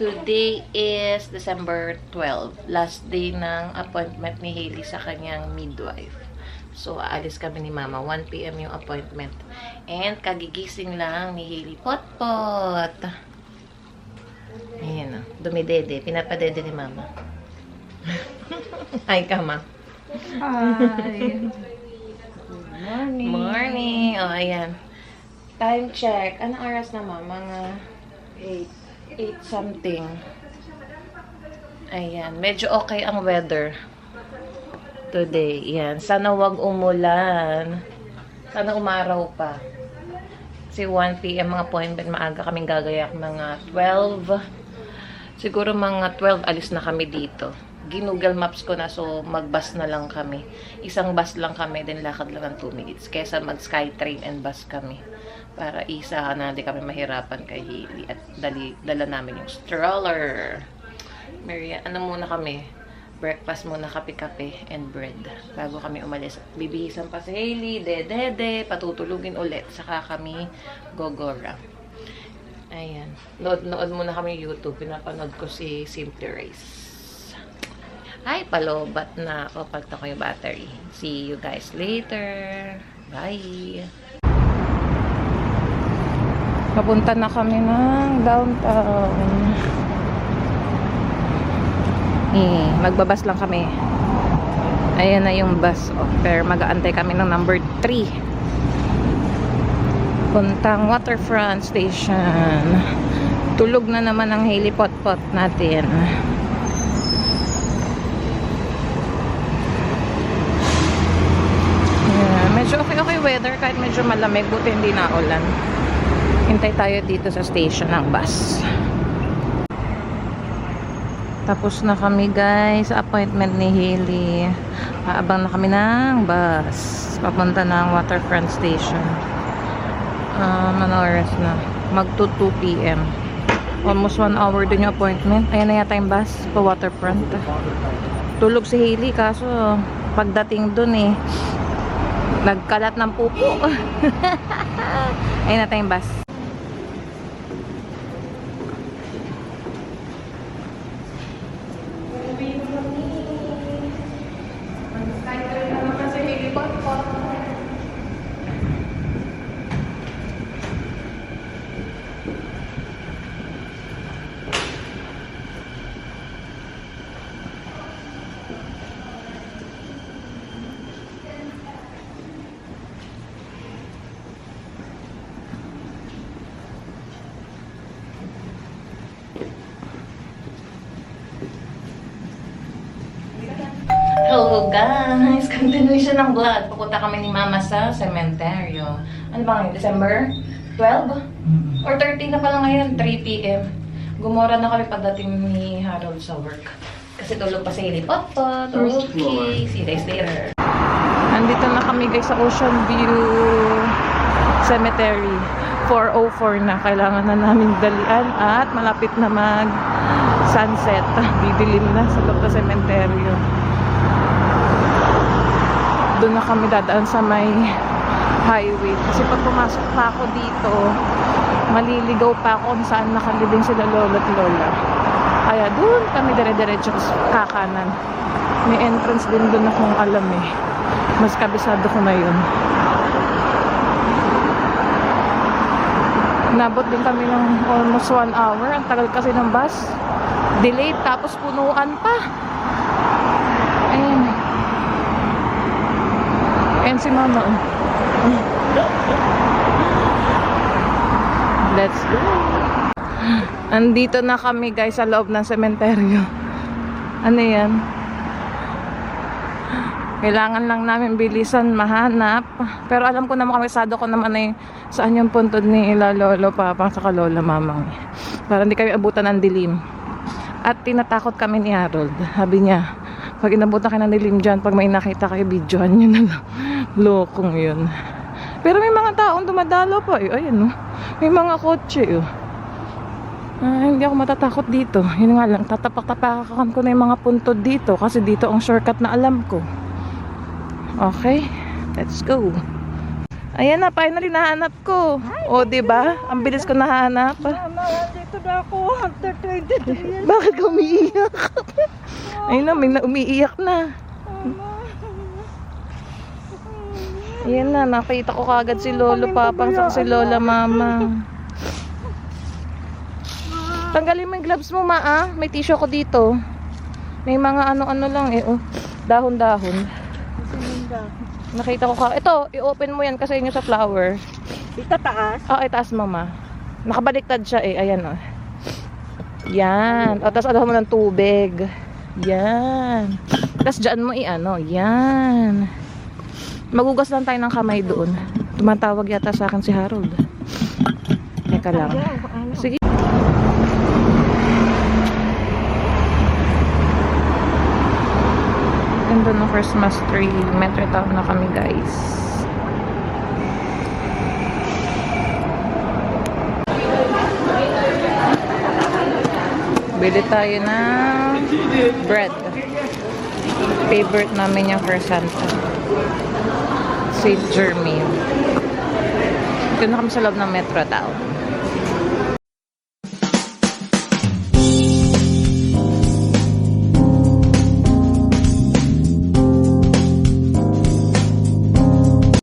Today is December 12. Last day ng appointment ni Hailey sa kanyang midwife. So, aalis kami ni Mama. 1 PM yung appointment. And kagigising lang ni Hailey. Pot-pot! Ayan o. Dumidede. Pinapadede ni Mama. Hi ka, Ma. Hi. Morning. Morning. O, ayan. Time check. Anong oras na, Ma? Mga 8 something. Ayan. Medyo okay ang weather today. Ayan. Sana wag umulan. Sana umaraw pa. Kasi 1 PM mga appointment. Maaga kaming gagayak. Mga 12. Siguro mga 12 alis na kami dito. Ginoogle Maps ko na, so mag-bus na lang kami. Isang bus lang kami, then lakad lang ng 2 minutes. Kesa mag-Skytrain and bus kami. Para isa na di kami mahirapan kay Hailey. At dala namin yung stroller. Maria, ano muna kami? Breakfast muna, kape-kape and bread. Bago kami umalis. Bibihisan pa si Hailey, dede, patutulugin ulit. Saka kami gogora. Ayan. Nood muna kami YouTube. Pinapanood ko si Simply Race. Ay, palobat na ako. Pagta ko yung battery. See you guys later. Bye! Papunta na kami ng downtown. Magbabas lang kami. Ayan na yung bus. Oh, pero mag-aantay kami ng number 3. Puntang Waterfront Station. Tulog na naman ang Hailey Pot-pot natin. Medyo okay weather kahit medyo malamig, buti hindi na ulan. Hintay tayo dito sa station ng bus. Tapos na kami guys sa appointment ni Hailey. Aabang na kami ng bus papunta ng Waterfront Station. Ano oras na? Mag 2 PM. Almost 1 hour din yung appointment. Ayan na yata yung bus pa Waterfront. Tulog si Hailey kaso pagdating dun nagkalat ng pupo. Ayun na tayong bus. Hello guys! Continuation ng vlog. Pupunta kami ni Mama sa sementeryo. Ano ba ngayon? December 12? Or 13 na pala ngayon, 3 PM. Gumora na kami pagdating ni Harold sa work. Kasi tulog pa si Hailey. Pot-pot. Okay. See you guys later. Nandito na kami guys sa Ocean View Cemetery. 4:04 na. Kailangan na namin dalian at malapit na mag-sunset. Didilim na sa loob ng sementeryo. Doon na kami dadaan sa may highway. Kasi pag pumasok pa ako dito, maliligaw pa ako kung saan nakalibing sila lolo at lola. Kaya doon kami dire-diretso kakanan. May entrance din doon akong alam Mas kabisado ko na yun. Nabot din kami ng almost 1 hour. Ang tagal kasi ng bus. Delayed tapos punuan pa. Ayun. Ayan si Mama. Let's go. Andito na kami guys sa loob ng sementeryo. Ano yan? Kailangan lang namin bilisan mahanap. Pero alam ko naman, kabisado ko naman saan yung puntod ni Lolo Papang saka Lola Mamang. Para hindi kami abutan ng dilim. At tinatakot kami ni Harold. Sabi niya, pag inabutan kayo ng dilim dyan, pag may nakita kayo, videohan nyo na lang. Lokong yun. Pero may mga taong dumadalo pa Ayun may mga kotse hindi ako matatakot dito. Yun nga lang, tatapak-tapakan ko na yung mga puntod dito. Kasi dito ang shortcut na alam ko. Okay, let's go. Ayan na, finally nahanap ko. O, diba? Ang bilis ko nahanap. Mama, dito Ito na ako, after 23 years. Bakit ka umiiyak? Ayun na, may umiiyak na. Ayan na, nakita ko kagad si Lolo Papang sa si Lola Mama. Tanggalin mo yung gloves mo, ma, ah. May tissue ko dito. May mga ano-ano lang eh, oh. Dahon-dahon. Nakita ko ito, i-open mo yan kasi yun yung sa flower. Dito taas? Oo, itaas mo, ma. Nakabaliktad siya eh, ayan, oh. Yan. O, tapos alahan mo ng tubig. Yan. Tapos dyan mo i-ano. Yan. Magugas lang tayo ng kamay doon. Tumatawag yata sa akin si Harold. Teka lang. Sige. Ganda ng Christmas tree. Metro Town na kami, guys. Bili tayo ng bread. Favorite namin yung croissant. St. Germain. Ito na kami sa loob ng Metro Town.